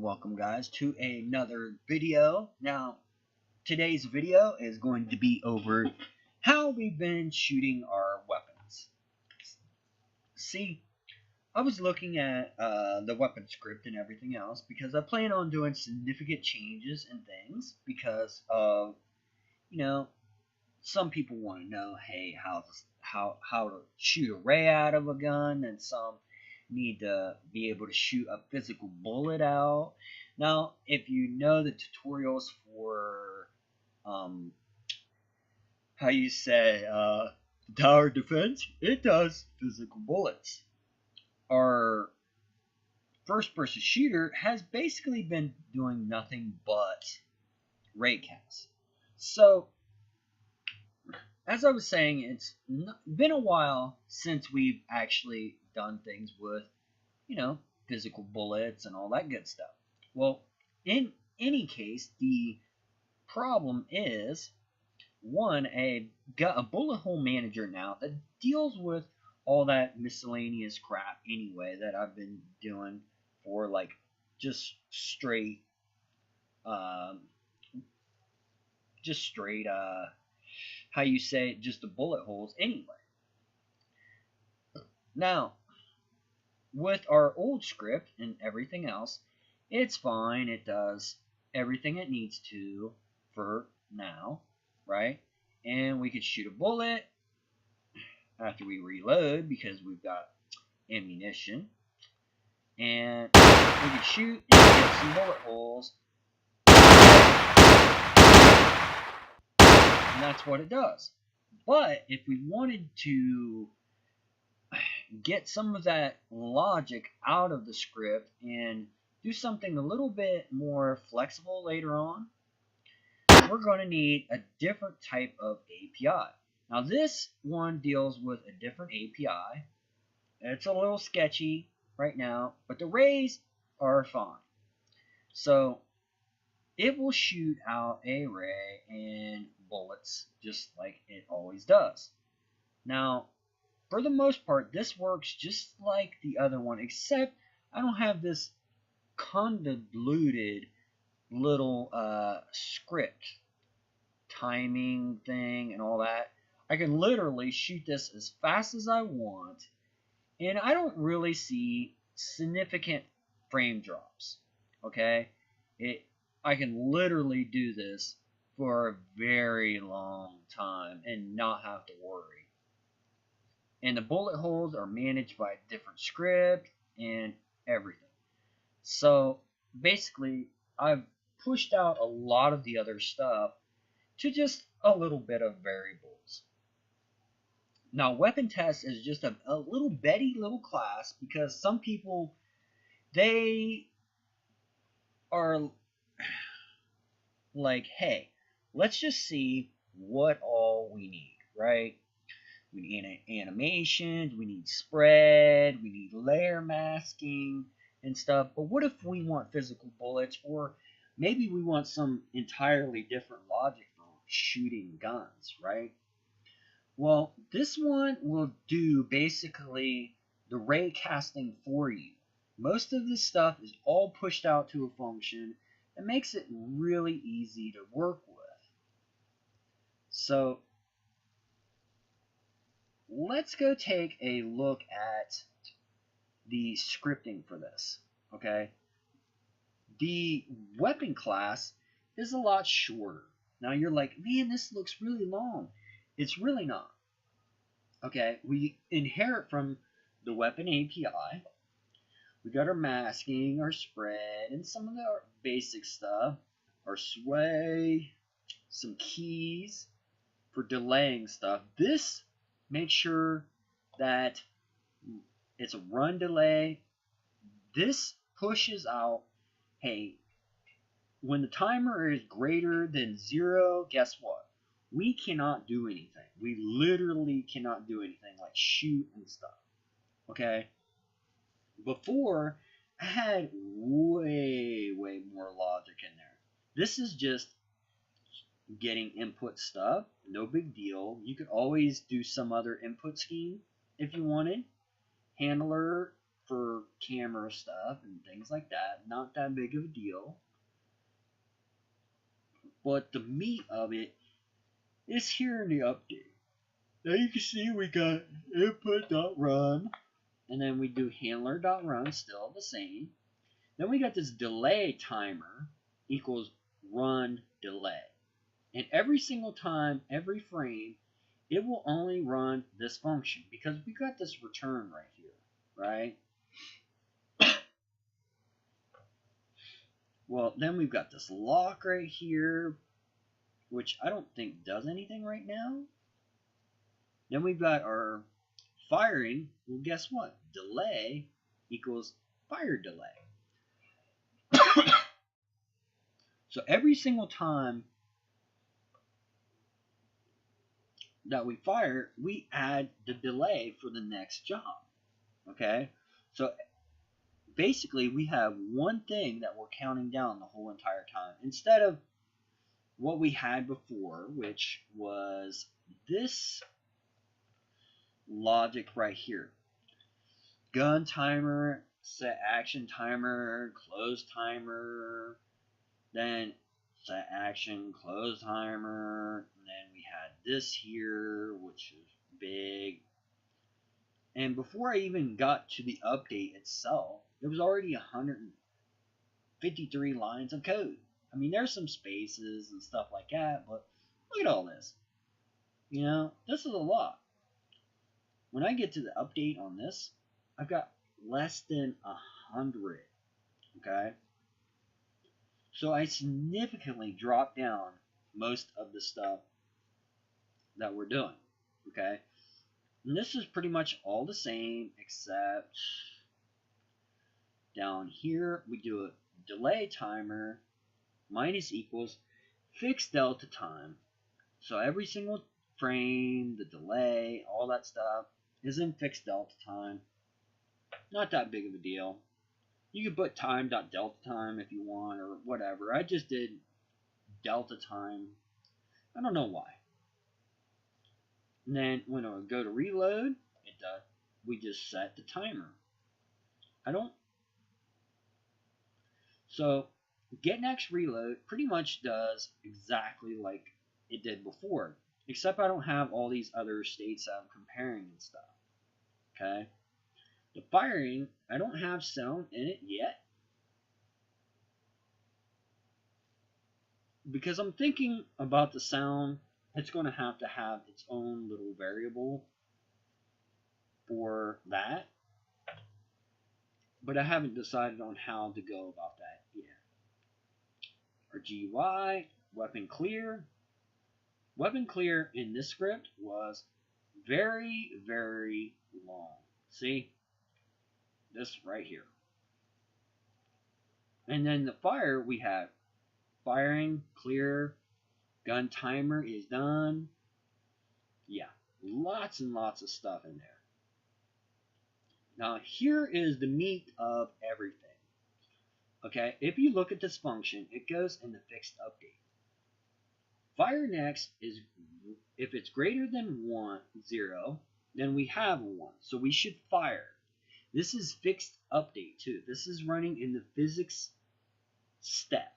welcome guys to another video. Now, today's video is going to be over how we've been shooting our weapons. See, I was looking at the weapon script and everything else because I plan on doing significant changes and things because of, some people want to know, hey, how to shoot a ray out of a gun, and some need to be able to shoot a physical bullet out. Now, if you know the tutorials for how you say tower defense, it does physical bullets. Our first-person shooter has basically been doing nothing but RayCast. So, as I was saying, it's been a while since we've actually done things with, physical bullets and all that good stuff. Well, in any case, the problem is, one, I got a bullet hole manager now that deals with all that miscellaneous crap anyway that I've been doing for just straight how you say it, just the bullet holes anyway. Now, with our old script and everything else, it's fine. It does everything it needs to for now, right? And we could shoot a bullet after we reload because we've got ammunition. And we can shoot and get some bullet holes. And that's what it does. But if we wanted to get some of that logic out of the script and do something a little bit more flexible later on, we're going to need a different type of API. Now this one deals with a different API. It's a little sketchy right now, but the rays are fine. So it will shoot out a ray and bullets just like it always does. Now, for the most part, this works just like the other one, except I don't have this convoluted little script timing thing and all that. I can literally shoot this as fast as I want, and I don't really see significant frame drops. Okay, I can literally do this for a very long time and not have to worry. And the bullet holes are managed by a different script and everything. So basically, I've pushed out a lot of the other stuff to just a little bit of variables. Now, weapon test is just a little Betty little class because some people, they are like, hey, let's just see what all we need, right? We need animations, we need spread, we need layer masking and stuff. But what if we want physical bullets, or maybe we want some entirely different logic for shooting guns, right? Well, this one will do basically the ray casting for you. Most of this stuff is all pushed out to a function that makes it really easy to work with. So let's go take a look at the scripting for this, okay? The weapon class is a lot shorter. Now you're like, man, this looks really long. It's really not. Okay, we inherit from the weapon API. We got our masking, our spread, and some of our basic stuff. Our sway, some keys for delaying stuff. This makes sure that it's a run delay. This pushes out, hey, when the timer is greater than 0, guess what? We cannot do anything. We literally cannot do anything like shoot and stuff. Okay? Before, I had way more logic in there. This is just getting input stuff. No big deal. You could always do some other input scheme if you wanted. Handler for camera stuff and things like that. Not that big of a deal. But the meat of it is here in the update. Now you can see we got input.run, and then we do handler.run, still the same. Then we got this delay timer equals run delay. And every single time, every frame, it will only run this function because we got this return right here, right? Well, then we've got this lock right here, which I don't think does anything right now. Then we've got our firing. Well, guess what? Delay equals fire delay. So every single time that we fire, we add the delay for the next job. Okay? So basically, we have one thing that we're counting down the whole entire time. Instead of what we had before, which was this logic right here. Gun timer, set action timer, close timer, then set action, close timer, and then we had this here, which is big. And before I even got to the update itself, there was already 153 lines of code. I mean, there's some spaces and stuff like that, but look at all this. You know, this is a lot. When I get to the update on this, I've got less than 100. Okay? So I significantly dropped down most of the stuff that we're doing. Okay? And this is pretty much all the same, except down here we do a delay timer minus equals fixed delta time. So every single frame, the delay, all that stuff is in fixed delta time. Not that big of a deal. You could put time.delta time if you want or whatever. I just did delta time. I don't know why. And then when I go to reload, we just set the timer. So get next reload pretty much does exactly like it did before, except I don't have all these other states that I'm comparing and stuff. Okay. The firing, I don't have sound in it yet, because I'm thinking about the sound. It's going to have its own little variable for that, but I haven't decided on how to go about that yet. Our GUI, weapon clear. Weapon clear in this script was very, very long. See? This right here. And then the fire, we have firing, clear, gun timer is done. Yeah, lots and lots of stuff in there. Now here is the meat of everything. Okay, if you look at this function, it goes in the fixed update. Fire next is, if it's greater than 0, then we have a 1. So we should fire. This is fixed update too. This is running in the physics step.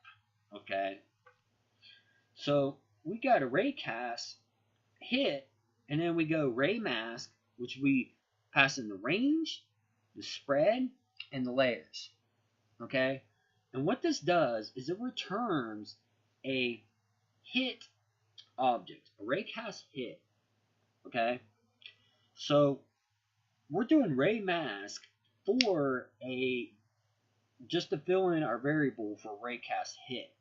Okay. So we got a RayCast hit, and then we go RayMask, which we pass in the range, the spread, and the layers. Okay. And what this does is it returns a hit object, a RayCast hit. Okay. So we're doing RayMask for just to fill in our variable for RayCast hit.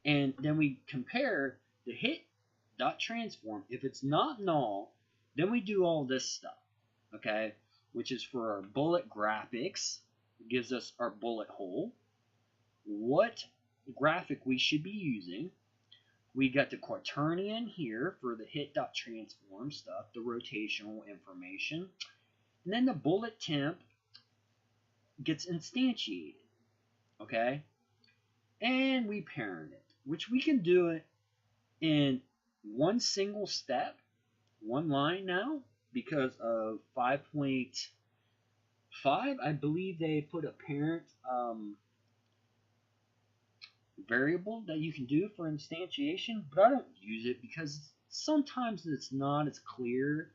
And then we compare the hit.transform. If it's not null, then we do all this stuff. Okay. Which is for our bullet graphics. It gives us our bullet hole. What graphic we should be using. We got the quaternion here for the hit.transform stuff, the rotational information. And then the bullet temp gets instantiated. Okay? And we parent it, which we can do it in one single step, one line now, because of 5.5 5, I believe they put a parent variable that you can do for instantiation, but I don't use it because sometimes it's not as clear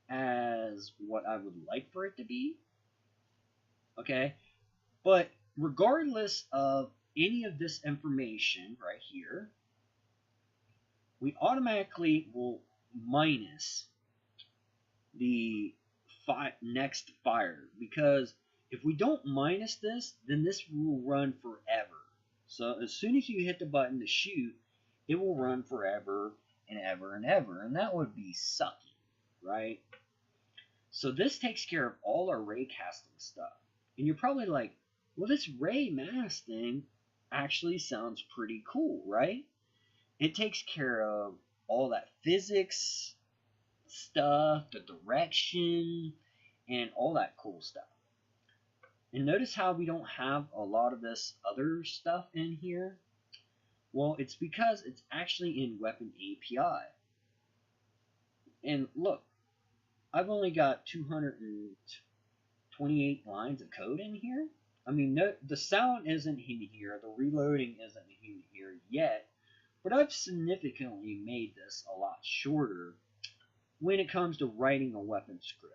as what I would like for it to be. Okay, but regardless of any of this information right here, we automatically will minus the next fire, because if we don't minus this, then this will run forever. So as soon as you hit the button to shoot, it will run forever and ever and ever, and that would be sucky, right? So this takes care of all our RayCasting stuff. And you're probably like, well, this Ray mask thing actually sounds pretty cool, right? It takes care of all that physics stuff, the direction, and all that cool stuff. And notice how we don't have a lot of this other stuff in here? Well, it's because it's actually in Weapon API. And look, I've only got 228 lines of code in here. I mean, no, the sound isn't in here, the reloading isn't in here yet, but I've significantly made this a lot shorter when it comes to writing a weapon script.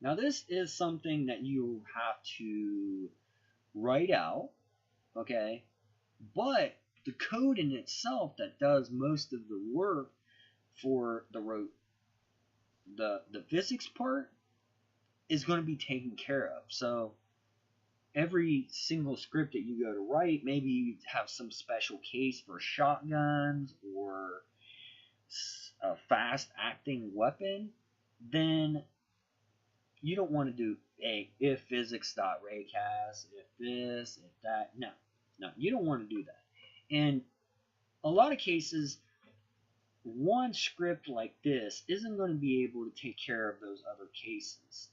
Now, this is something that you have to write out, okay? But the code in itself that does most of the work for the physics part is going to be taken care of. So every single script that you go to write, maybe you have some special case for shotguns or a fast acting weapon, then you don't want to do if physics.raycast, if this, if that. No, you don't want to do that. And a lot of cases, one script like this isn't going to be able to take care of those other cases.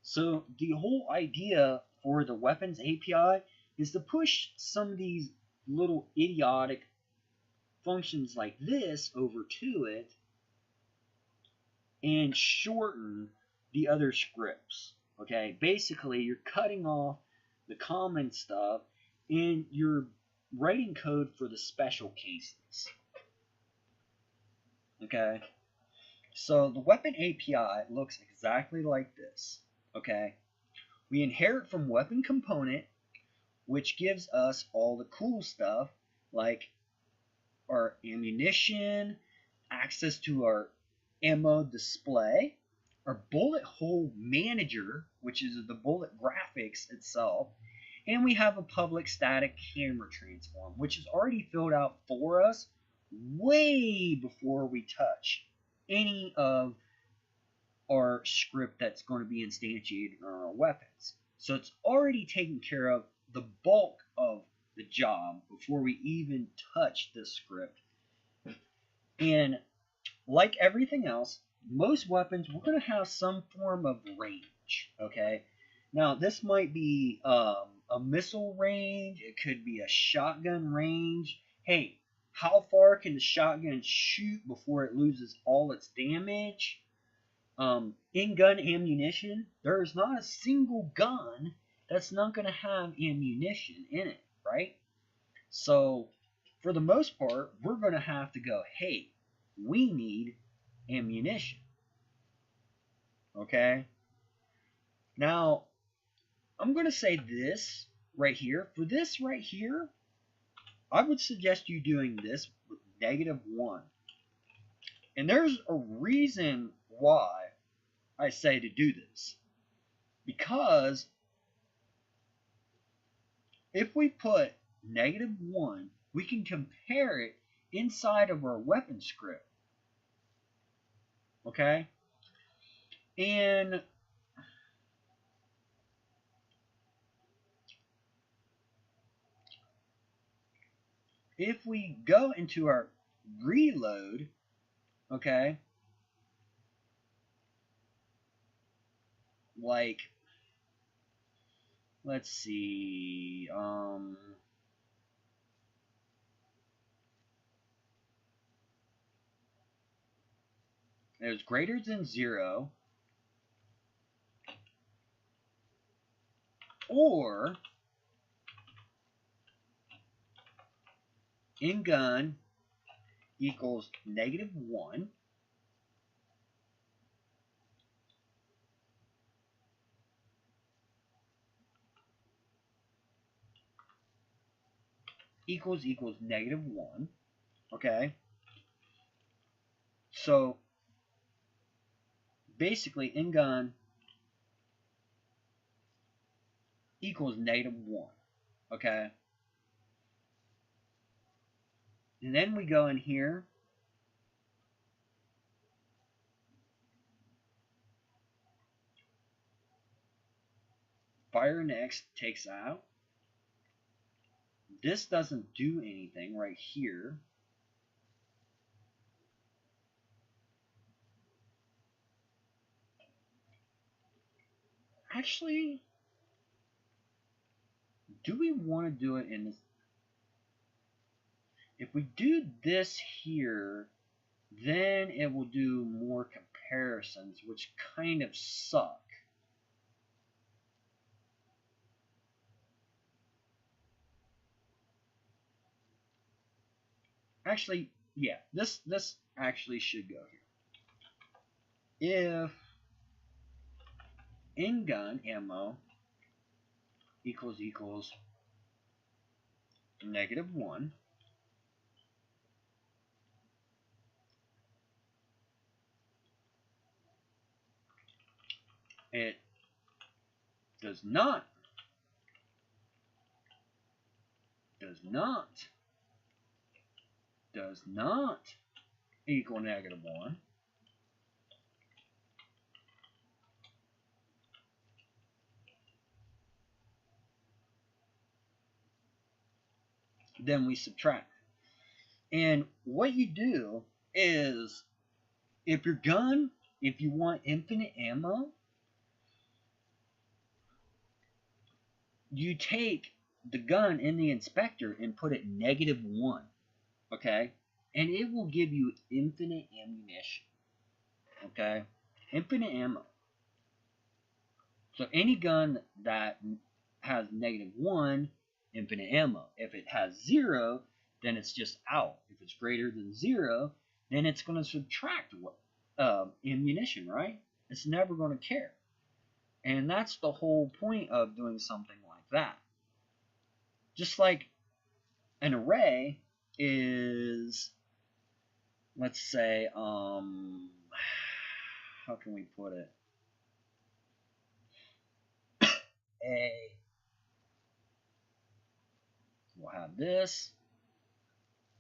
So the whole idea for the weapons API is to push some of these little idiotic functions like this over to it and shorten the other scripts. Okay, basically you're cutting off the common stuff and you're writing code for the special cases. Okay, so the weapon API looks exactly like this. Okay, we inherit from weapon component, which gives us all the cool stuff like our ammunition, access to our ammo display, our bullet hole manager, which is the bullet graphics itself, and we have a public static camera transform, which is already filled out for us way before we touch any of our script that's going to be instantiated on our weapons. So it's already taken care of the bulk of the job before we even touch this script. And like everything else, most weapons, we're going to have some form of range, okay? Now, this might be a missile range. It could be a shotgun range. Hey, how far can the shotgun shoot before it loses all its damage? In-gun ammunition, there's not a single gun that's not going to have ammunition in it, right? So, for the most part, we're going to have to go, hey, we need ammunition. Okay? Now, I'm going to say this right here. For this right here, I would suggest you doing this with -1. And there's a reason why I say to do this. Because if we put -1, we can compare it inside of our weapon script. Okay? And if we go into our reload, okay, like, let's see, it was greater than 0. or in gun equals -1 equals -1. Okay, so basically in gun equals -1. Okay, and then we go in here fire next takes out. This doesn't do anything right here. Actually, do we want to do it in this? If we do this here, then it will do more comparisons, which kind of suck. Actually, yeah, this actually should go here. If in gun ammo equals -1, it does not equal -1, then we subtract. And what you do is, if your gun, if you want infinite ammo, you take the gun in the inspector and put it -1, okay? And it will give you infinite ammunition, okay? Infinite ammo. So any gun that has -1, infinite ammo. If it has 0, then it's just out. If it's greater than 0, then it's going to subtract ammunition, right? It's never going to care. And that's the whole point of doing something like that. Just like an array is, let's say, how can we put it? We'll have this,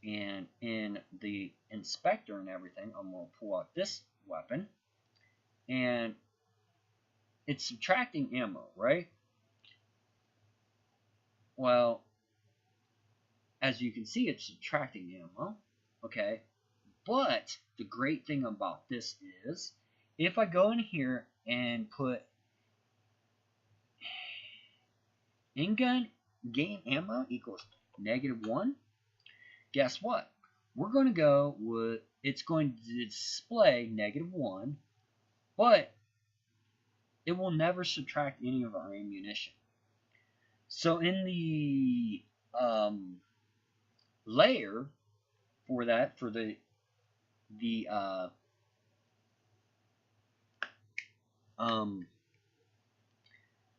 and in the inspector and everything, I'm going to pull out this weapon, and it's subtracting ammo, right? Well, as you can see, it's subtracting ammo, okay? But the great thing about this is, if I go in here and put in-gun game ammo equals -1, guess what? We're going to go with, it's going to display -1, but it will never subtract any of our ammunition. So in the layer for that, for the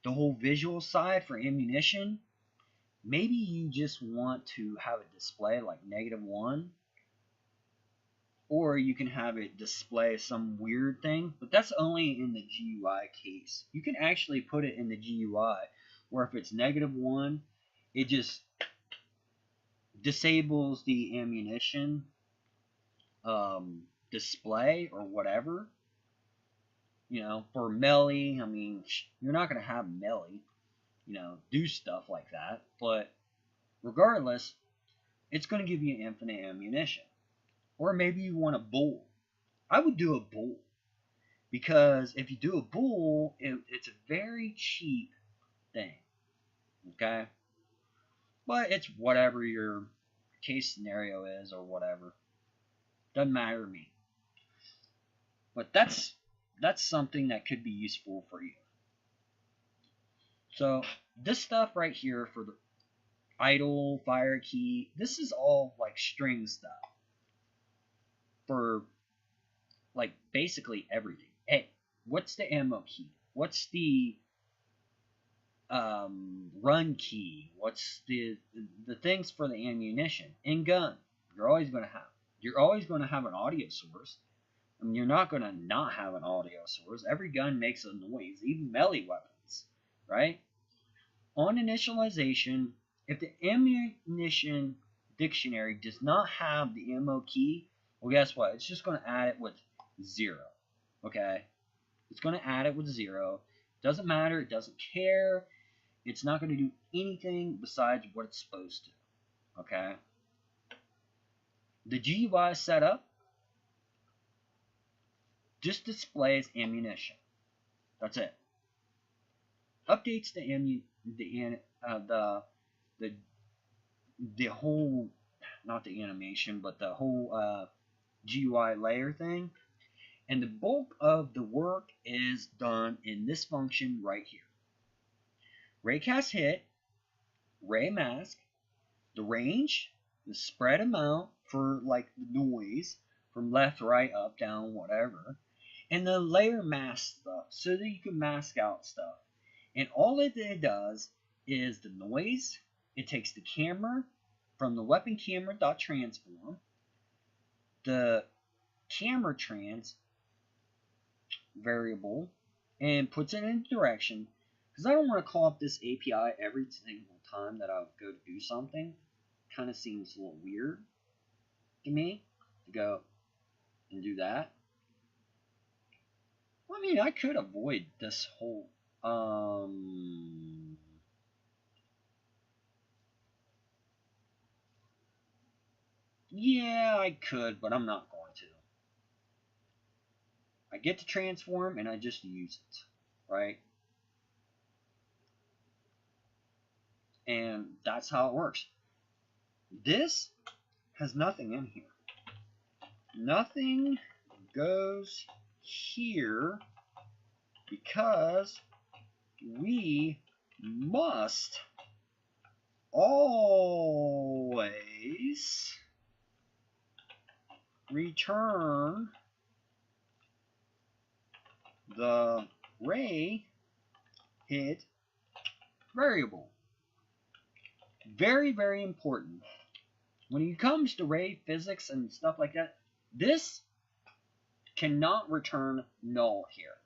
whole visual side for ammunition, maybe you just want to have it display like -1, or you can have it display some weird thing, but that's only in the GUI case. You can actually put it in the GUI where if it's -1, it just disables the ammunition display or whatever. You know, for melee, I mean, you're not going to have melee, you know, do stuff like that. But regardless, it's going to give you infinite ammunition. Or maybe you want a bull. I would do a bull. Because if you do a bull, it's a very cheap thing. Okay? But it's whatever your case scenario is or whatever. Doesn't matter to me. But that's something that could be useful for you. So this stuff right here for the idle, fire key, this is all like string stuff for like basically everything. Hey, what's the ammo key? What's the run key? What's the things for the ammunition and gun? You're always going to have. You're always going to have an audio source. I mean, you're not going to not have an audio source. Every gun makes a noise, even melee weapons, right? On initialization, if the ammunition dictionary does not have the ammo key, well, guess what? It's just going to add it with 0. Okay? It's going to add it with 0. Doesn't matter. It doesn't care. It's not going to do anything besides what it's supposed to. Okay? The GUI setup just displays ammunition. That's it. Updates the whole, not the animation, but the whole GUI layer thing. And the bulk of the work is done in this function right here. RayCast hit, Ray mask, the range, the spread amount for like the noise from left, right, up, down, whatever, and the layer mask stuff so that you can mask out stuff. And all it does is the noise. It takes the camera from the weapon camera.transform, the camera trans variable, and puts it in direction, because I don't want to call up this API every single time that I go to do something. Kind of seems a little weird to me to go and do that. I mean, I could avoid this whole yeah, I could, but I'm not going to. I get to transform and I just use it, right? And that's how it works. This has nothing in here. Nothing goes here because we must always return the ray hit variable. Very, very important. When it comes to ray physics and stuff like that, this cannot return null here.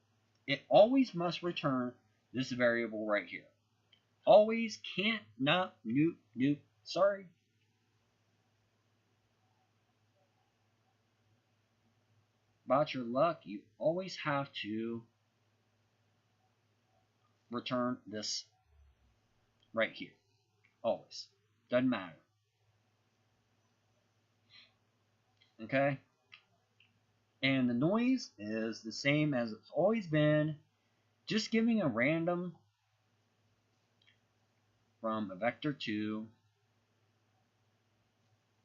It always must return this variable right here. Always, can't, not, nope, nope, sorry. About your luck, you always have to return this right here. Always. Doesn't matter. Okay? And the noise is the same as it's always been. Just giving a random from a vector 2,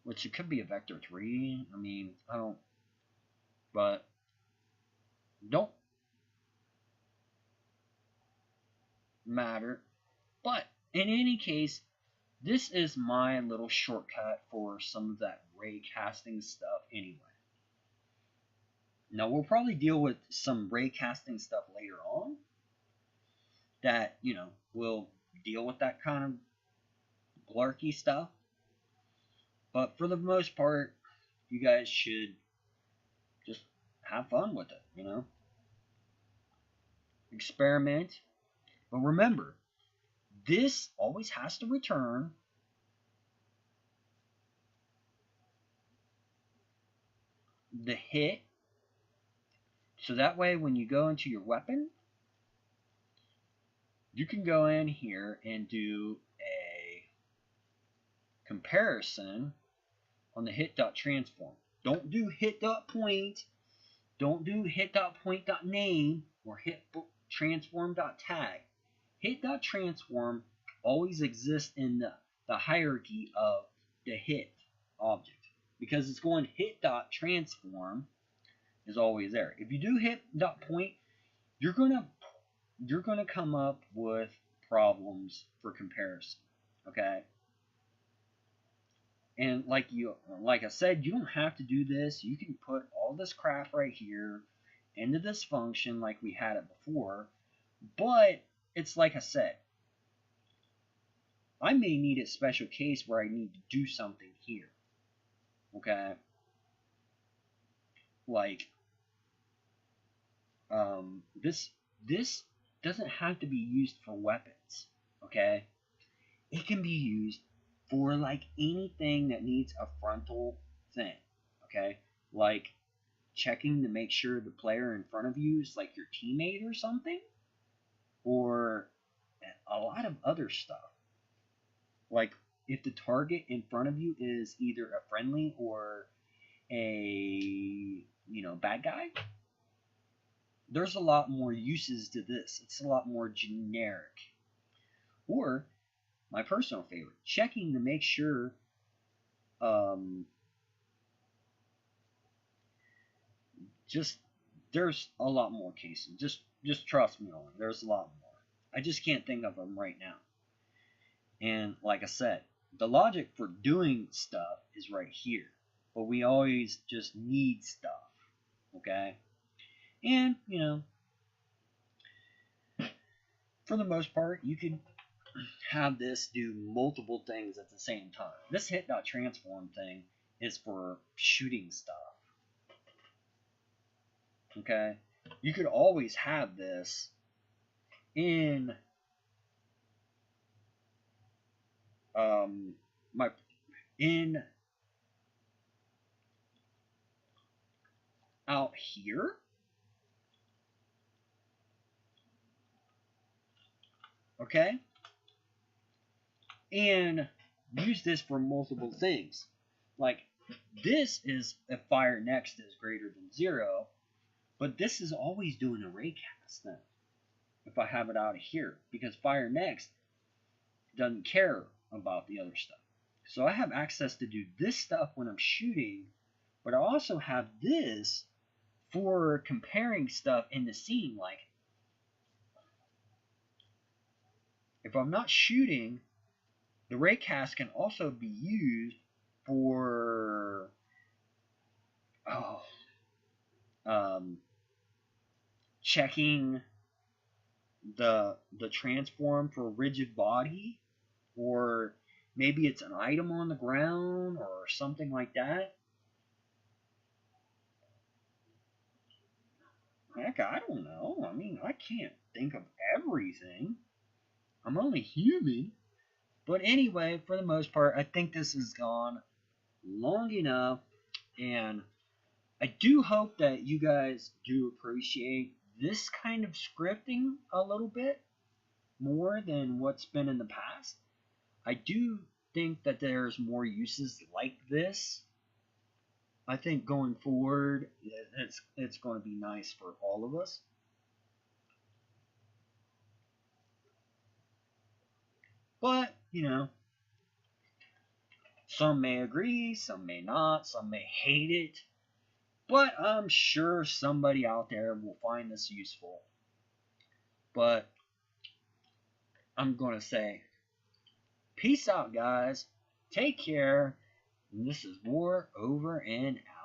which it could be a vector 3. I mean, I don't, but don't matter. But in any case, this is my little shortcut for some of that RayCasting stuff anyway. Now, we'll probably deal with some RayCasting stuff later on that, you know, will deal with that kind of blarky stuff. But for the most part, you guys should just have fun with it, you know? Experiment. But remember, this always has to return the hit. So that way when you go into your weapon, you can go in here and do a comparison on the hit.transform. Don't do hit.point. Don't do hit.point.name or hit.transform.tag. Hit.transform always exists in the hierarchy of the hit object, because it's going hit.transform is always there. If you do hit.point, you're gonna come up with problems for comparison. Okay? And like I said, you don't have to do this. You can put all this crap right here into this function like we had it before. But it's like I said, I may need a special case where I need to do something here. Okay? Like, this doesn't have to be used for weapons. Okay? It can be used for like anything that needs a frontal thing. Okay? Like checking to make sure the player in front of you is like your teammate or something. Or a lot of other stuff. Like if the target in front of you is either a friendly or a bad guy, there's a lot more uses to this. It's a lot more generic. Or my personal favorite, checking to make sure just there's a lot more cases. Just trust me on it. There's a lot more. I just can't think of them right now. And like I said, the logic for doing stuff is right here. But we always just need stuff. Okay? And, for the most part, you can have this do multiple things at the same time. This hit.transform thing is for shooting stuff. Okay? You could always have this in out here. Okay? And use this for multiple things. Like, this is if fire next is greater than 0, but this is always doing a raycast then, if I have it out of here, because fire next doesn't care about the other stuff. So I have access to do this stuff when I'm shooting, but I also have this for comparing stuff in the scene. Like, if I'm not shooting, the raycast can also be used for checking the transform for rigid body, or maybe it's an item on the ground or something like that. Heck, I don't know. I mean, I can't think of everything. I'm only human. But anyway, for the most part, I think this has gone long enough, and I do hope that you guys do appreciate this kind of scripting a little bit more than what's been in the past. I do think that there's more uses like this. I think going forward, it's going to be nice for all of us. But, some may agree, some may not, some may hate it. But I'm sure somebody out there will find this useful. But I'm going to say, peace out, guys. Take care. And this is War over and out.